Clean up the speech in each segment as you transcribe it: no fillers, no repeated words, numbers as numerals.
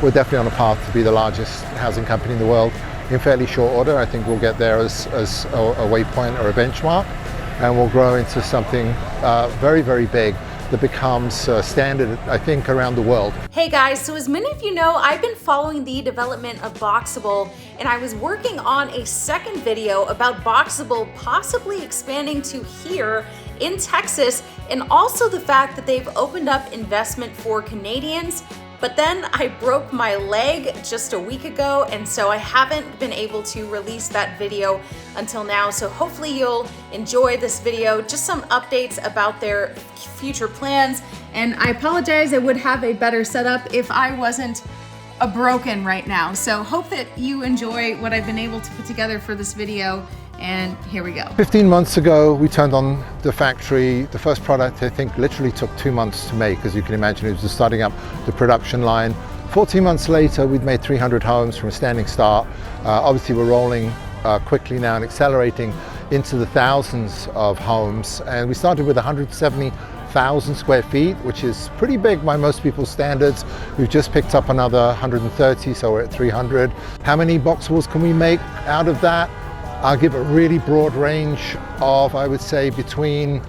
we're definitely on a path to be the largest housing company in the world in fairly short order. I think we'll get there as a waypoint or a benchmark, and we'll grow into something very, very big that becomes standard, I think, around the world. Hey guys, so as many of you know, I've been following the development of BOXABL, and I was working on a second video about BOXABL possibly expanding to here in Texas, and also the fact that they've opened up investment for Canadians. But then I broke my leg just a week ago, and so I haven't been able to release that video until now. So hopefully you'll enjoy this video, just some updates about their future plans. And I apologize, I would have a better setup if I wasn't broken right now. So hope that you enjoy what I've been able to put together for this video. And here we go. 15 months ago, we turned on the factory. The first product, I think, literally took 2 months to make. As you can imagine, it was just starting up the production line. 14 months later, we'd made 300 homes from a standing start. Obviously, we're rolling quickly now and accelerating into the thousands of homes. And we started with 170,000 square feet, which is pretty big by most people's standards. We've just picked up another 130, so we're at 300. How many BOXABLs can we make out of that? I'll give a really broad range of, I would say, between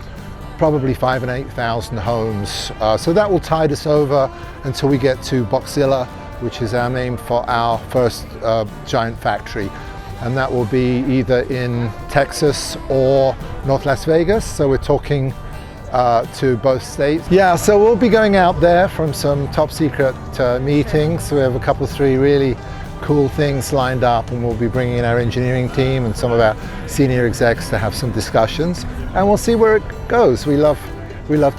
probably 5,000 and 8,000 homes. So that will tide us over until we get to BOXILLA, which is our name for our first giant factory. And that will be either in Texas or North Las Vegas. So we're talking to both states. Yeah, so we'll be going out there from some top secret meetings. We have a couple, 3 really cool things lined up, and we'll be bringing in our engineering team and some of our senior execs to have some discussions, and we'll see where it goes. We love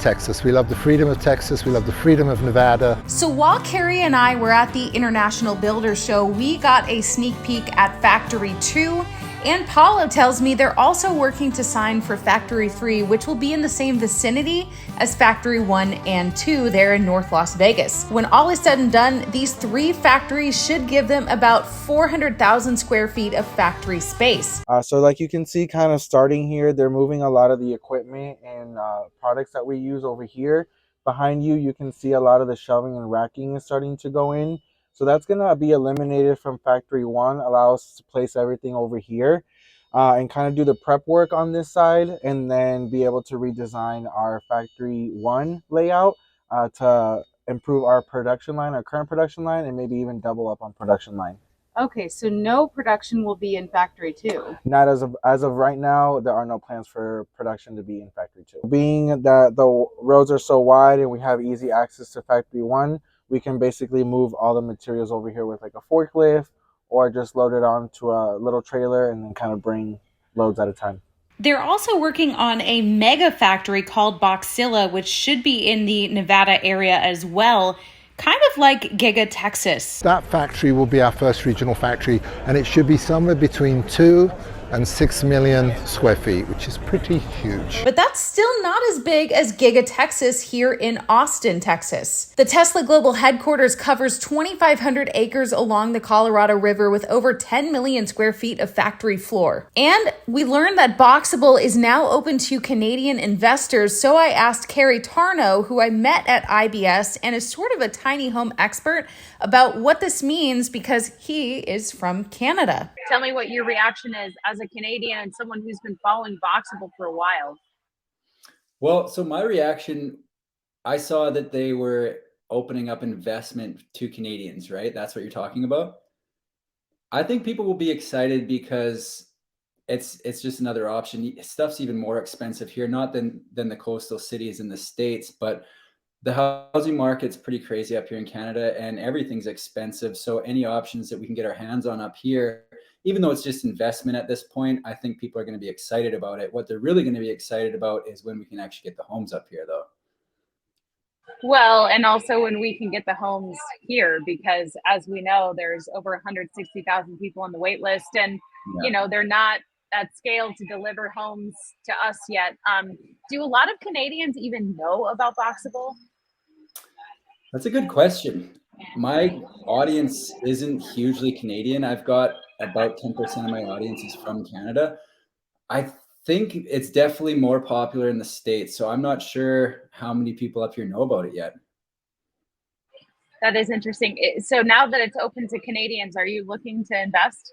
Texas. We love the freedom of Texas. We love the freedom of Nevada. So while Carrie and I were at the International Builders Show, we got a sneak peek at Factory 2. And Paulo tells me they're also working to sign for Factory 3, which will be in the same vicinity as Factory 1 and 2 there in North Las Vegas. When all is said and done, these 3 factories should give them about 400,000 square feet of factory space. So like you can see, kind of starting here, they're moving a lot of the equipment and products that we use over here. Behind you, you can see a lot of the shelving and racking is starting to go in. So that's going to be eliminated from Factory 1, allow us to place everything over here and kind of do the prep work on this side, and then be able to redesign our Factory 1 layout to improve our production line, our current production line, and maybe even double up on production line. Okay, so no production will be in Factory 2. Not as of right now, there are no plans for production to be in Factory 2. Being that the roads are so wide and we have easy access to Factory 1, we can basically move all the materials over here with like a forklift, or just load it onto a little trailer and then kind of bring loads at a time. They're also working on a mega factory called BOXILLA, which should be in the Nevada area as well, kind of like GIGA Texas. That factory will be our first regional factory, and it should be somewhere between 2 and 6 million square feet, which is pretty huge. But that's still not as big as GIGA Texas here in Austin, Texas. The Tesla global headquarters covers 2,500 acres along the Colorado River with over 10 million square feet of factory floor. And we learned that BOXABL is now open to Canadian investors, so I asked Carrie Tarno, who I met at IBS and is sort of a tiny home expert, about what this means because he is from Canada. Tell me what your reaction is as a Canadian and someone who's been following BOXABL for a while. Well, so my reaction, I saw that they were opening up investment to Canadians, right? That's what you're talking about. I think people will be excited because it's just another option. Stuff's even more expensive here, not than the coastal cities in the States, but the housing market's pretty crazy up here in Canada, and everything's expensive. So any options that we can get our hands on up here, even though it's just investment at this point, I think people are going to be excited about it. What they're really going to be excited about is when we can actually get the homes up here, though. Well, and also when we can get the homes here, because as we know, there's over 160,000 people on the wait list, and you know, they're not at scale to deliver homes to us yet. Do a lot of Canadians even know about BOXABL? That's a good question. My audience isn't hugely Canadian. I've got about 10% of my audience is from Canada. I think it's definitely more popular in the States, so I'm not sure how many people up here know about it yet. That is interesting. So now that it's open to Canadians, are you looking to invest?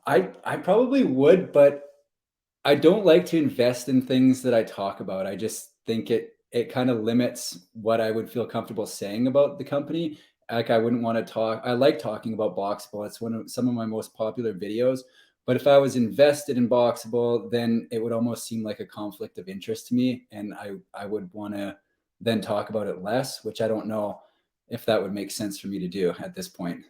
I probably would, but I don't like to invest in things that I talk about. I just think it kind of limits what I would feel comfortable saying about the company. Like I wouldn't want to talk. I like talking about BOXABL. It's one of some of my most popular videos. But if I was invested in BOXABL, then it would almost seem like a conflict of interest to me, and I would want to then talk about it less, which I don't know if that would make sense for me to do at this point.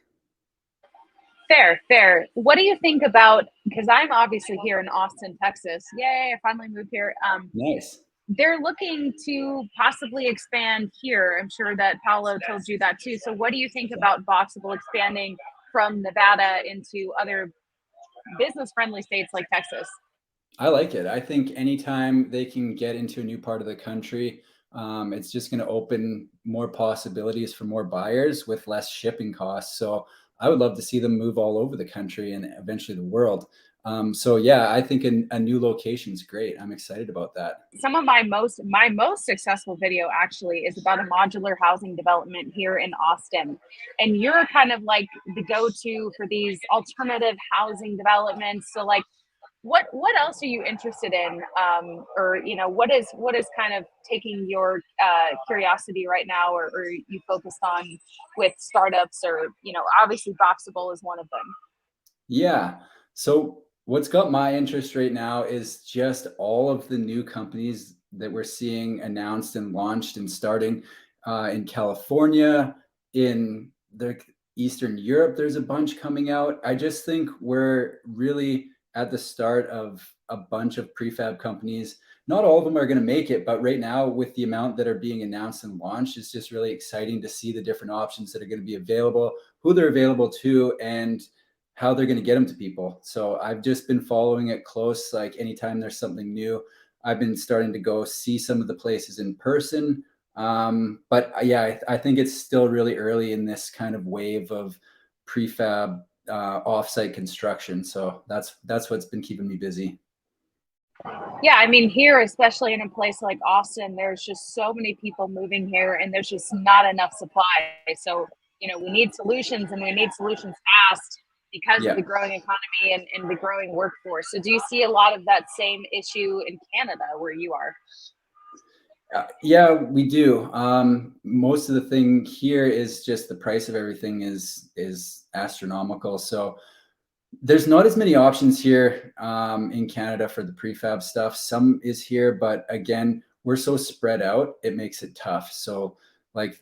Fair, fair. What do you think about, because I'm obviously here in Austin, Texas. Yay, I finally moved here. Nice. They're looking to possibly expand here. I'm sure that Paolo told you that too. So what do you think about BOXABL expanding from Nevada into other business friendly states like Texas? I like it. I think anytime they can get into a new part of the country, it's just going to open more possibilities for more buyers with less shipping costs. So I would love to see them move all over the country and eventually the world. So yeah, I think a new location is great. I'm excited about that. Some of my most successful video actually is about a modular housing development here in Austin. And you're kind of like the go-to for these alternative housing developments. So like what else are you interested in, or what is kind of taking your curiosity right now, or you focused on with startups, or obviously BOXABL is one of them. Yeah. So what's got my interest right now is just all of the new companies that we're seeing announced and launched and starting in California, in the Eastern Europe. There's a bunch coming out. I just think we're really at the start of a bunch of prefab companies. Not all of them are going to make it, but right now, with the amount that are being announced and launched, it's just really exciting to see the different options that are going to be available, who they're available to, and how they're going to get them to people. So I've just been following it close. Like anytime there's something new, I've been starting to go see some of the places in person. But yeah, I think it's still really early in this kind of wave of prefab offsite construction. So that's what's been keeping me busy. Yeah, I mean, here, especially in a place like Austin, there's just so many people moving here and there's just not enough supply. So, we need solutions, and we need solutions fast because of Yeah. the growing economy and the growing workforce. So do you see a lot of that same issue in Canada where you are? Yeah, we do. Most of the thing here is just the price of everything is astronomical. So there's not as many options here in Canada for the prefab stuff. Some is here, but again, we're so spread out, it makes it tough. So like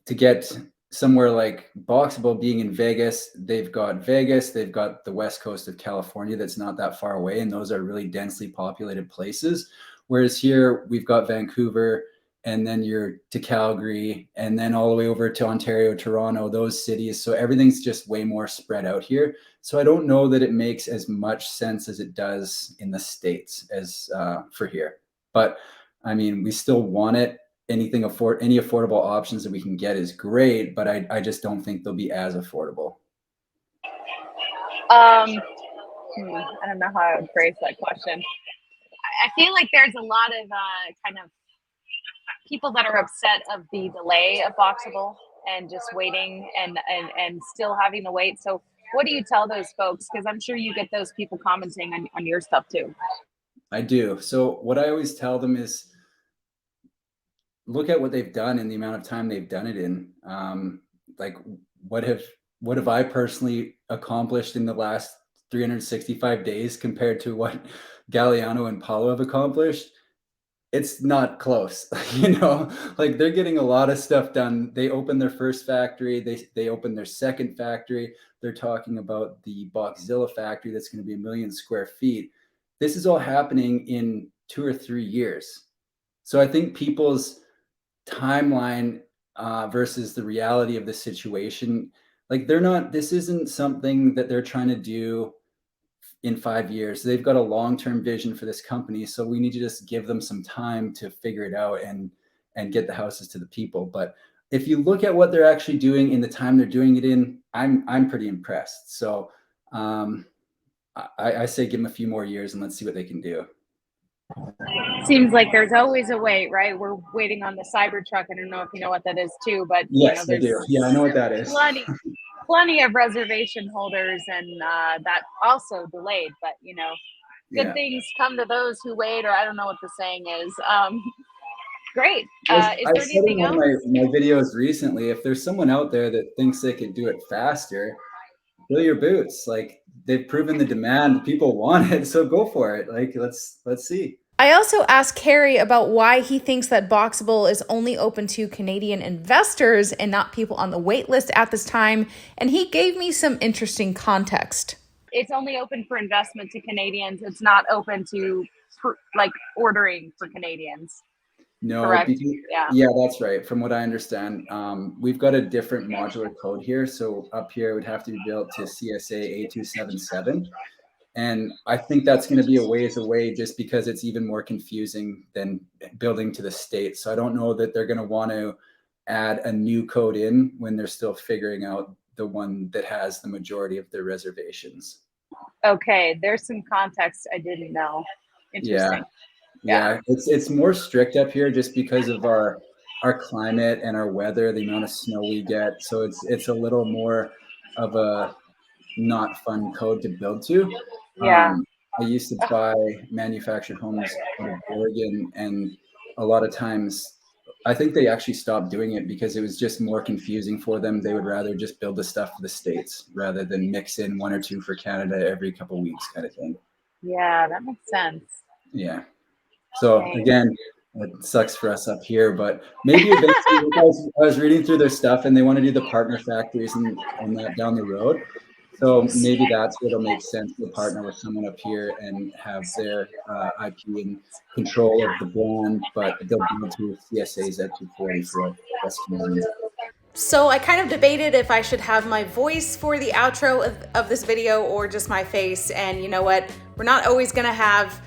to get somewhere like BOXABL being in Vegas, they've got the west coast of California that's not that far away, and those are really densely populated places. Whereas here we've got Vancouver, and then you're to Calgary, and then all the way over to Ontario, Toronto, those cities. So everything's just way more spread out here. So I don't know that it makes as much sense as it does in the States as for here. But I mean, we still want it. Any affordable options that we can get is great, but I just don't think they'll be as affordable. I don't know how I would phrase that question. I feel like there's a lot of kind of people that are upset of the delay of BOXABL and just waiting and still having to wait. So what do you tell those folks? Because I'm sure you get those people commenting on your stuff too. I do. So what I always tell them is look at what they've done and the amount of time they've done it in. Like what have I personally accomplished in the last 365 days compared to what Galliano and Paulo have accomplished? It's not close. Like they're getting a lot of stuff done. They opened their first factory. They opened their second factory. They're talking about the BOXILLA factory that's going to be 1 million square feet. This is all happening in 2 or 3 years. So I think people's timeline versus the reality of the situation, like this isn't something that they're trying to do in 5 years. They've got a long-term vision for this company. So we need to just give them some time to figure it out and get the houses to the people. But if you look at what they're actually doing in the time they're doing it in, I'm pretty impressed. So I say give them a few more years and let's see what they can do. Seems like there's always a wait, right? We're waiting on the Cybertruck. I don't know if you know what that is too, but Yes, I there's do. Yeah, I know what that is. plenty of reservation holders, and that also delayed. But good Yeah. things come to those who wait, or I don't know what the saying is. Great. I Is I there said in anything one of else? my videos recently, if there's someone out there that thinks they could do it faster, fill your boots. Like they've proven the demand, people want it, so go for it. Like let's see. I also asked Carey about why he thinks that BOXABL is only open to Canadian investors and not people on the wait list at this time, and he gave me some interesting context. It's only open for investment to Canadians. It's not open to like ordering for Canadians. No, Correct. because, yeah, that's right. From what I understand, we've got a different modular code here. So up here, it would have to be built to CSA A277. And I think that's going to be a ways away just because it's even more confusing than building to the state. So I don't know that they're going to want to add a new code in when they're still figuring out the one that has the majority of their reservations. Okay, there's some context I didn't know. Interesting. Yeah, it's more strict up here just because of our climate and our weather, the amount of snow we get. So it's a little more of a not fun code to build to. Yeah. I used to buy manufactured homes out of Oregon, and a lot of times I think they actually stopped doing it because it was just more confusing for them. They would rather just build the stuff for the States rather than mix in one or two for Canada every couple of weeks kind of thing. Yeah, that makes sense. Yeah. So again, it sucks for us up here, but maybe eventually, I was reading through their stuff and they want to do the partner factories and that down the road. So maybe that's where it'll make sense to partner with someone up here and have their IP and control of the brand, but they'll build to CSAs at 240 for us Canadians. So I kind of debated if I should have my voice for the outro of this video or just my face. And you know what? We're not always gonna have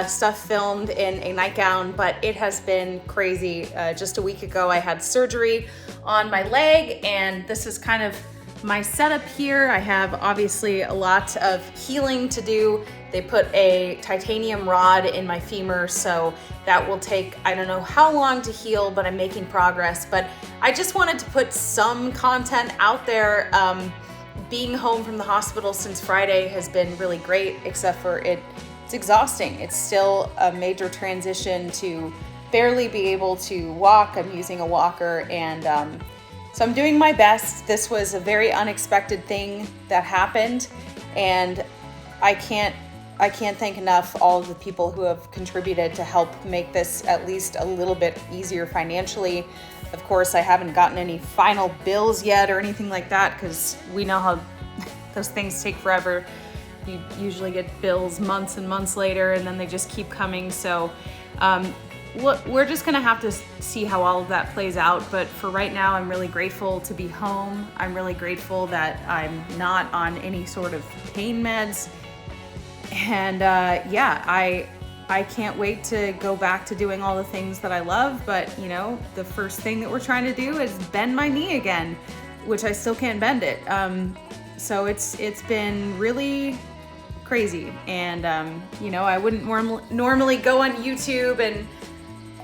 stuff filmed in a nightgown, but it has been crazy. Just a week ago, I had surgery on my leg, and this is kind of my setup here. I have obviously a lot of healing to do. They put a titanium rod in my femur, so that will take, I don't know how long to heal, but I'm making progress. But I just wanted to put some content out there. Being home from the hospital since Friday has been really great, except for it's exhausting. It's still a major transition to barely be able to walk. I'm using a walker, and so I'm doing my best. This was a very unexpected thing that happened, and I can't thank enough all of the people who have contributed to help make this at least a little bit easier financially. Of course, I haven't gotten any final bills yet or anything like that, because we know how those things take forever. You usually get bills months and months later, and then they just keep coming. So we're just gonna have to see how all of that plays out. But for right now, I'm really grateful to be home. I'm really grateful that I'm not on any sort of pain meds. And yeah, I can't wait to go back to doing all the things that I love. But the first thing that we're trying to do is bend my knee again, which I still can't bend it. So it's been really crazy. And I wouldn't normally go on YouTube and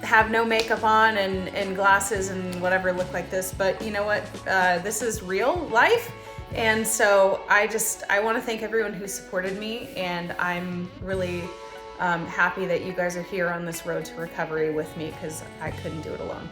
have no makeup on and glasses and whatever look like this, but you know what? This is real life. And so I want to thank everyone who supported me, and I'm really happy that you guys are here on this road to recovery with me, because I couldn't do it alone.